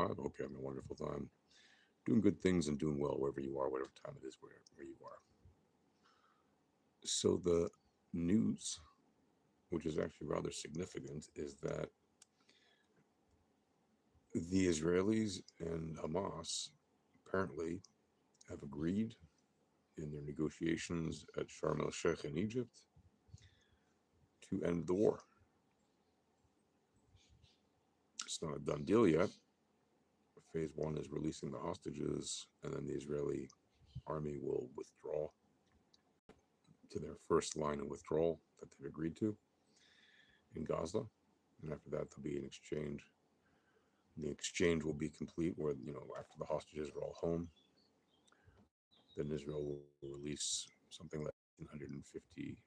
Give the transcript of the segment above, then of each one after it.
2025. I hope you're having a wonderful time, doing good things and doing well wherever you are, whatever time it is where you are. So, the news, which is actually rather significant, is that the Israelis and Hamas apparently have agreed in their negotiations at Sharm el Sheikh in Egypt to end the war. It's not a done deal yet. Phase one is releasing the hostages, and then the Israeli army will withdraw to their first line of withdrawal that they've agreed to in Gaza. And after that, there'll be an exchange. The exchange will be complete where, after the hostages are all home, then Israel will release something like 150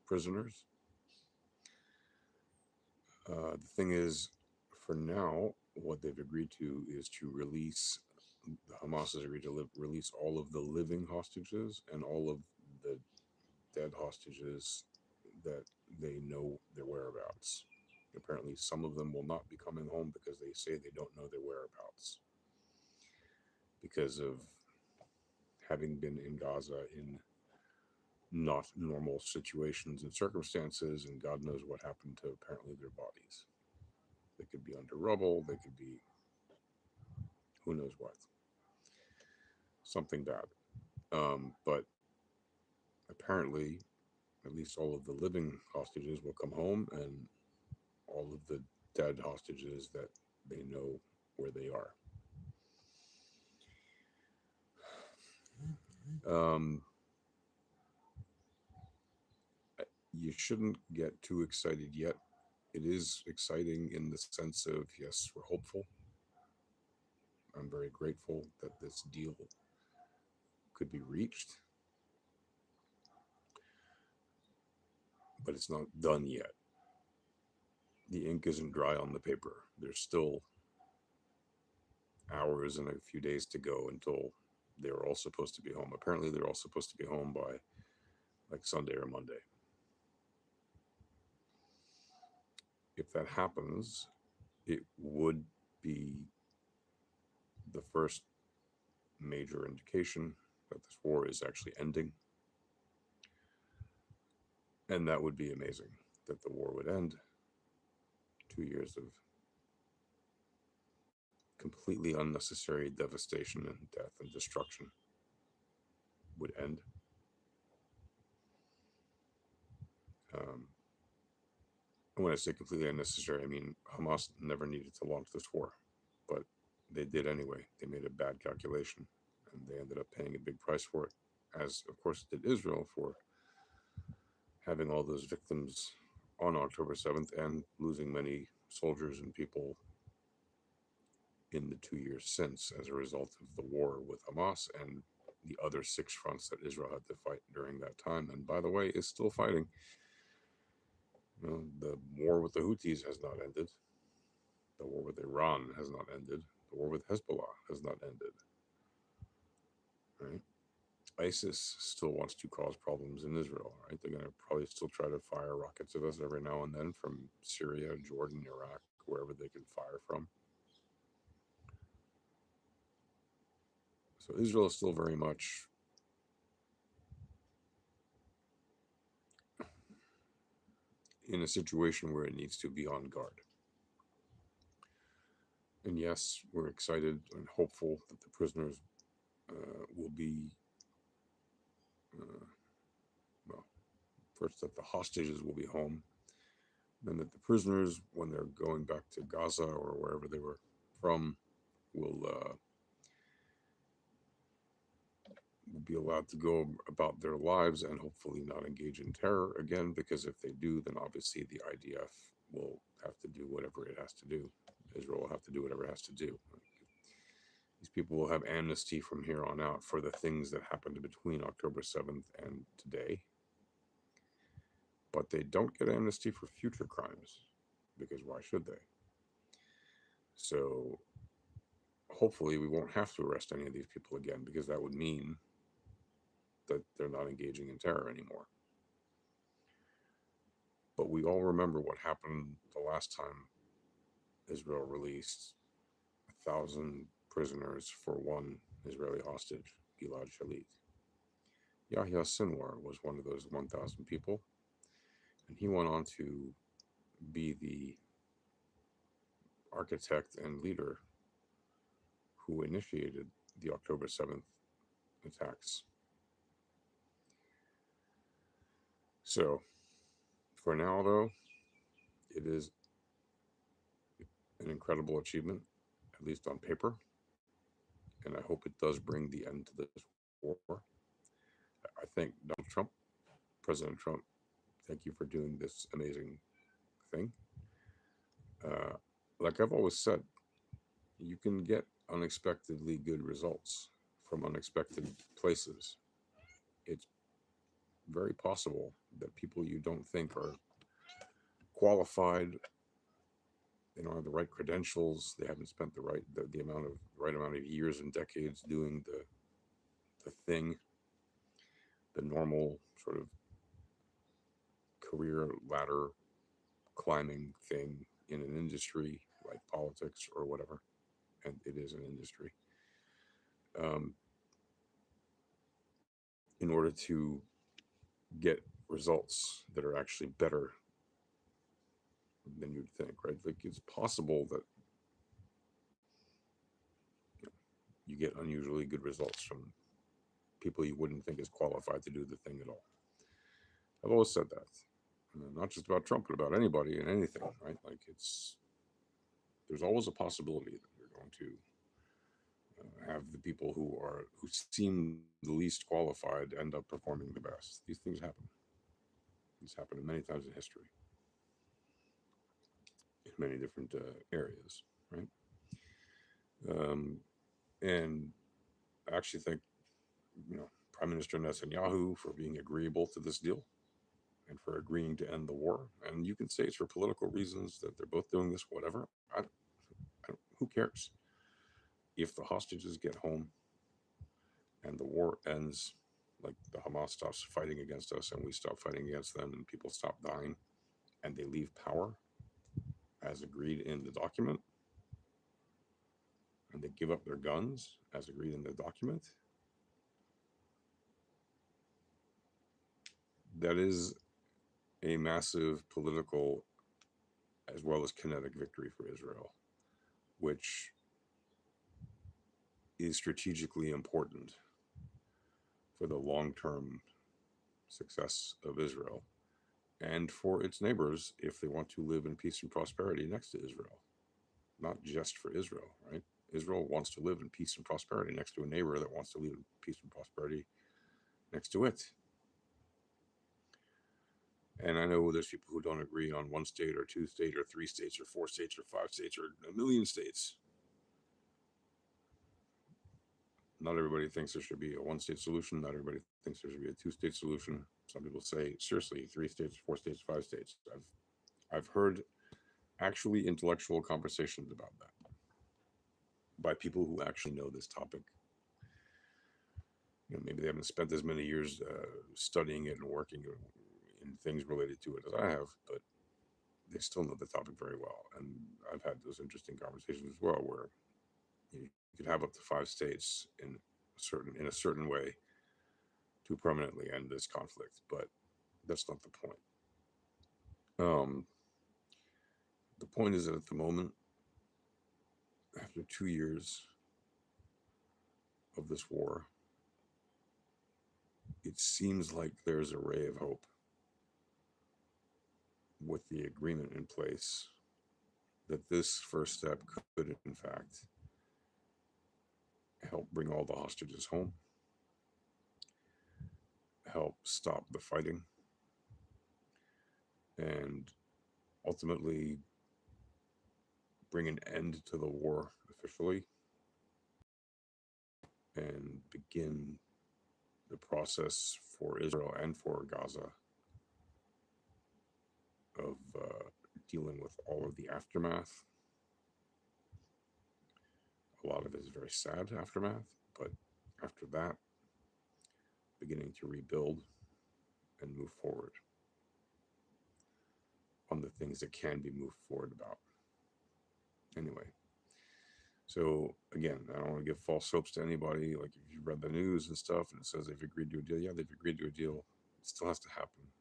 prisoners. The thing is, for now, what they've agreed to is to release, the Hamas has agreed to release all of the living hostages and all of the dead hostages that they know their whereabouts. Apparently, some of them will not be coming home because they say they don't know their whereabouts because of having been in Gaza in not normal situations and circumstances, and God knows what happened to apparently their bodies. They could be under rubble, they could be who knows what, something bad. But apparently, at least all of the living hostages will come home, and all of the dead hostages that they know where they are. Um, you shouldn't get too excited yet. It is exciting in the sense of, yes, we're hopeful. I'm very grateful that this deal could be reached, but it's not done yet. The ink isn't dry on the paper. There's still hours and a few days to go until they're all supposed to be home. Apparently, they're all supposed to be home by like Sunday or Monday. If that happens, it would be the first major indication that this war is actually ending. And that would be amazing, that the war would end. 2 years of completely unnecessary devastation and death and destruction would end. Um, and when I say completely unnecessary, I mean Hamas never needed to launch this war, but they did anyway. They made a bad calculation, and they ended up paying a big price for it, as of course did Israel for having all those victims on October 7th and losing many soldiers and people in the 2 years since as a result of the war with Hamas and the other 6 fronts that Israel had to fight during that time. And by the way, is still fighting. The war with the Houthis has not ended. The war with Iran has not ended. The war with Hezbollah has not ended. Right? ISIS still wants to cause problems in Israel. Right? They're going to probably still try to fire rockets at us every now and then from Syria, Jordan, Iraq, wherever they can fire from. So Israel is still very much in a situation where it needs to be on guard. And yes, we're excited and hopeful that the prisoners will be, uh, well, first that the hostages will be home, then that the prisoners, when they're going back to Gaza or wherever they were from, will be allowed to go about their lives and hopefully not engage in terror again, because if they do, then obviously the IDF will have to do whatever it has to do. Israel will have to do whatever it has to do. These people will have amnesty from here on out for the things that happened between October 7th and today. But they don't get amnesty for future crimes, because why should they? So hopefully we won't have to arrest any of these people again, because that would mean that they're not engaging in terror anymore. But we all remember what happened the last time Israel released thousand prisoners for one Israeli hostage, Gilad Shalit. Yahya Sinwar was one of those 1,000 people, and he went on to be the architect and leader who initiated the October 7th attacks. So, for now, though, it is an incredible achievement, at least on paper, and I hope it does bring the end to this war. I thank Donald Trump, President Trump, thank you for doing this amazing thing. Uh, like I've always said, you can get unexpectedly good results from unexpected places. It's very possible that people you don't think are qualified, they don't have the right credentials, they haven't spent the right amount of years and decades doing the thing, the normal sort of career ladder climbing thing in an industry like politics or whatever, and it is an industry. Um, in order to get results that are actually better than you'd think, right? Like it's possible that you get unusually good results from people you wouldn't think is qualified to do the thing at all. I've always said that, not just about Trump, but about anybody and anything, right? Like there's always a possibility that you're going to have the people who seem the least qualified end up performing the best. These things happen. It's happened many times in history, in many different areas, right? And I actually think, Prime Minister Netanyahu for being agreeable to this deal and for agreeing to end the war. And you can say it's for political reasons that they're both doing this, whatever. Who cares? If the hostages get home and the war ends, like the Hamas stops fighting against us and we stop fighting against them and people stop dying and they leave power as agreed in the document and they give up their guns as agreed in the document, that is a massive political as well as kinetic victory for Israel, which is strategically important for the long-term success of Israel and for its neighbors if they want to live in peace and prosperity next to Israel. Not just for Israel, right? Israel wants to live in peace and prosperity next to a neighbor that wants to live in peace and prosperity next to it. And I know there's people who don't agree on one state or two states or three states or four states or five states or a million states. Not everybody thinks there should be a one-state solution. Not everybody thinks there should be a two-state solution. Some people say, seriously, 3 states, 4 states, 5 states. I've heard actually intellectual conversations about that by people who actually know this topic. Maybe they haven't spent as many years studying it and working in things related to it as I have, but they still know the topic very well. And I've had those interesting conversations as well, where you could have up to 5 states in a certain way to permanently end this conflict, but that's not the point. The point is that at the moment, after 2 years of this war, it seems like there's a ray of hope with the agreement in place that this first step could, in fact, help bring all the hostages home, help stop the fighting, and ultimately bring an end to the war officially and begin the process for Israel and for Gaza of dealing with all of the aftermath. A lot of it is very sad aftermath, but after that, beginning to rebuild and move forward on the things that can be moved forward about. Anyway, So again, I don't want to give false hopes to anybody. Like if you read the news and stuff and it says they've agreed to a deal, yeah, they've agreed to a deal. It still has to happen.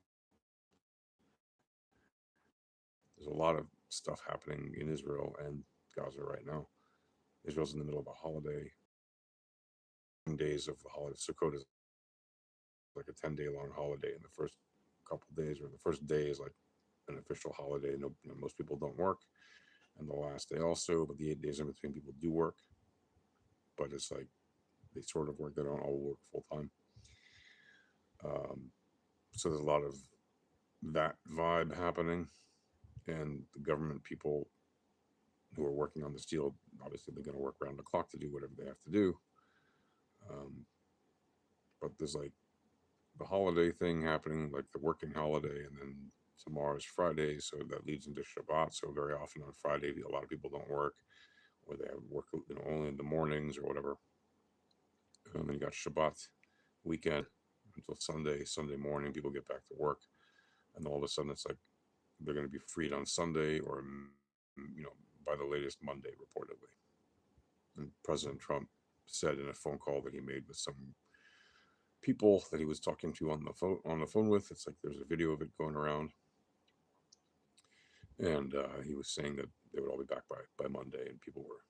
There's a lot of stuff happening in Israel and Gaza right now. Israel's in the middle of a holiday. Days of the holiday. Sukkot is like a 10-day long holiday. And the first couple days, or the first day, is like an official holiday. No, most people don't work, and the last day also. But the 8 days in between, people do work. But it's like they sort of work. They don't all work full time. So there's a lot of that vibe happening, and the government people who are working on this deal, obviously they're going to work around the clock to do whatever they have to do. Um, but there's like the holiday thing happening, like the working holiday, and then tomorrow's Friday, so that leads into Shabbat. So very often on Friday, a lot of people don't work, or they have work, only in the mornings or whatever. And then you got Shabbat weekend until Sunday. Sunday morning, people get back to work, and all of a sudden it's like they're going to be freed on Sunday, or by the latest Monday, reportedly. And President Trump said in a phone call that he made with some people that he was talking to on the phone with. It's like there's a video of it going around, and he was saying that they would all be back by Monday, and people were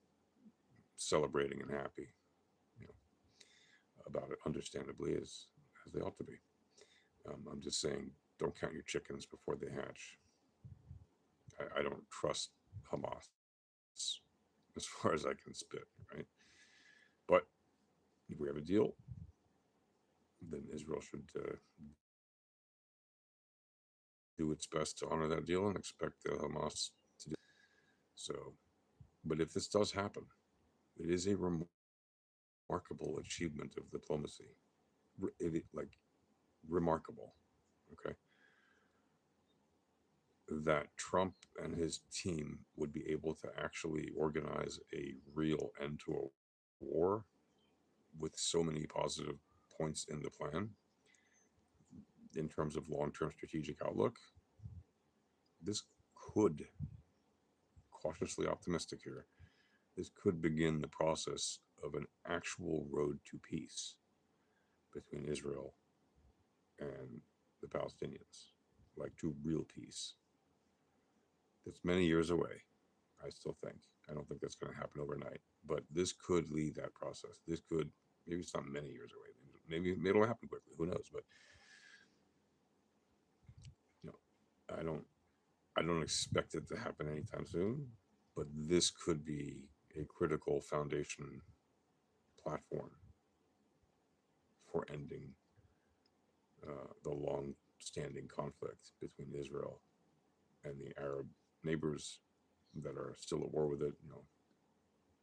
celebrating and happy, you know, about it, understandably, as they ought to be. I'm just saying, don't count your chickens before they hatch. I don't trust Hamas as far as I can spit, right? But if we have a deal, then Israel should do its best to honor that deal and expect Hamas to do so. But if this does happen, it is a remarkable achievement of diplomacy. Like remarkable, okay? That Trump and his team would be able to actually organize a real end to a war with so many positive points in the plan in terms of long-term strategic outlook. This could, cautiously optimistic here, this could begin the process of an actual road to peace between Israel and the Palestinians, like to real peace. It's many years away, I still think. I don't think that's going to happen overnight, but this could lead that process. This could, maybe it's not many years away. Maybe it'll happen quickly. Who knows? But you know, I don't expect it to happen anytime soon. But this could be a critical foundation platform for ending the long-standing conflict between Israel and the Arab neighbors that are still at war with it,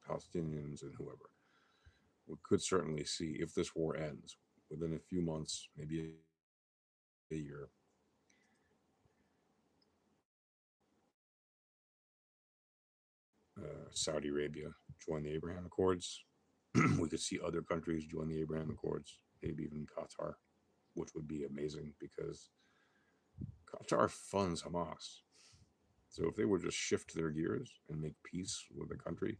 Palestinians and whoever. We could certainly see, if this war ends within a few months, maybe a year, Saudi Arabia join the Abraham Accords. We could see other countries join the Abraham Accords, maybe even Qatar, which would be amazing because Qatar funds Hamas. So if they would just shift their gears and make peace with a country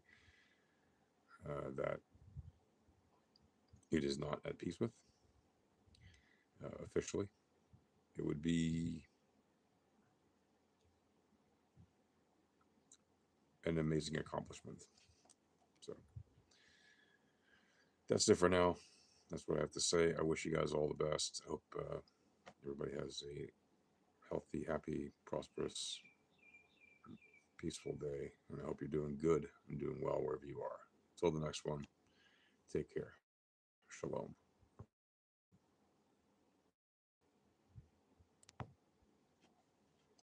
that it is not at peace with officially, it would be an amazing accomplishment. So that's it for now. That's what I have to say. I wish you guys all the best. I hope everybody has a healthy, happy, prosperous, peaceful day. And I hope you're doing good and doing well wherever you are. Till the next one, take care. Shalom.